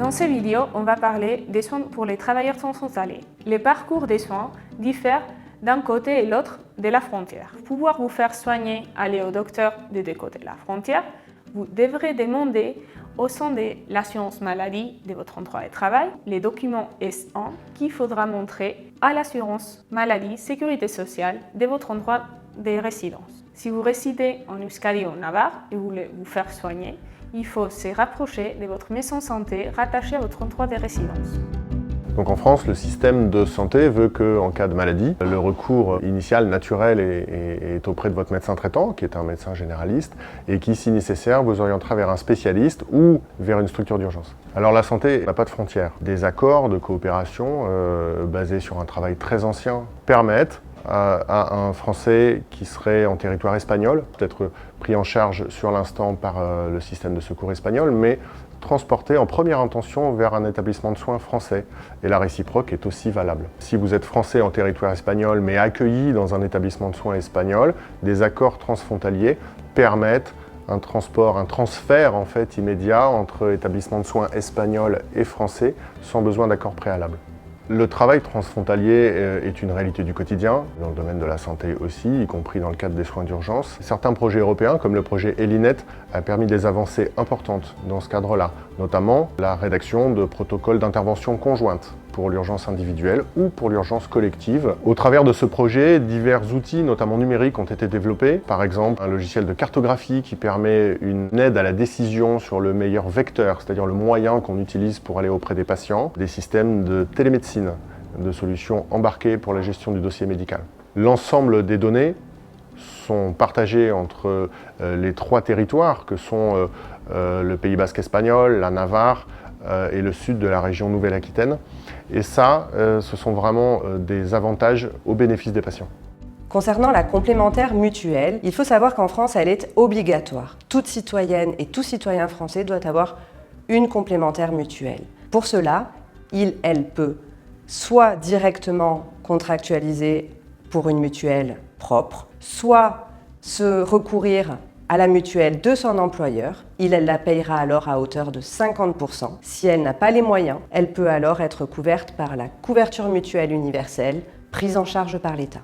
Dans cette vidéo, on va parler des soins pour les travailleurs transfrontaliers. Les parcours des soins diffèrent d'un côté et l'autre de la frontière. Pour pouvoir vous faire soigner, aller au docteur des deux côtés de la frontière, vous devrez demander au sein de l'assurance maladie de votre endroit de travail les documents S1 qu'il faudra montrer à l'assurance maladie sécurité sociale de votre endroit de résidence. Si vous résidez en Euskadi ou en Navarre et vous voulez vous faire soigner, il faut se rapprocher de votre maison santé rattachée à votre endroit de résidence. Donc en France, le système de santé veut qu'en cas de maladie, le recours initial naturel est auprès de votre médecin traitant, qui est un médecin généraliste, et qui, si nécessaire, vous orientera vers un spécialiste ou vers une structure d'urgence. Alors la santé n'a pas de frontières. Des accords de coopération basés sur un travail très ancien permettent à un Français qui serait en territoire espagnol, peut-être pris en charge sur l'instant par le système de secours espagnol, mais transporté en première intention vers un établissement de soins français. Et la réciproque est aussi valable. Si vous êtes français en territoire espagnol, mais accueilli dans un établissement de soins espagnol, des accords transfrontaliers permettent un transfert en fait immédiat entre établissements de soins espagnols et français sans besoin d'accord préalable. Le travail transfrontalier est une réalité du quotidien, dans le domaine de la santé aussi, y compris dans le cadre des soins d'urgence. Certains projets européens, comme le projet Elinet, a permis des avancées importantes dans ce cadre-là, notamment la rédaction de protocoles d'intervention conjointe pour l'urgence individuelle ou pour l'urgence collective. Au travers de ce projet, divers outils, notamment numériques, ont été développés. Par exemple, un logiciel de cartographie qui permet une aide à la décision sur le meilleur vecteur, c'est-à-dire le moyen qu'on utilise pour aller auprès des patients. Des systèmes de télémédecine, de solutions embarquées pour la gestion du dossier médical. L'ensemble des données sont partagées entre les trois territoires que sont le Pays basque espagnol, la Navarre et le sud de la région Nouvelle-Aquitaine. Et ça, ce sont vraiment des avantages au bénéfice des patients. Concernant la complémentaire mutuelle, il faut savoir qu'en France, elle est obligatoire. Toute citoyenne et tout citoyen français doit avoir une complémentaire mutuelle. Pour cela, elle peut soit directement contractualiser pour une mutuelle propre, soit se recourir à la mutuelle de son employeur. Elle la payera alors à hauteur de 50%. Si elle n'a pas les moyens, elle peut alors être couverte par la couverture mutuelle universelle prise en charge par l'État.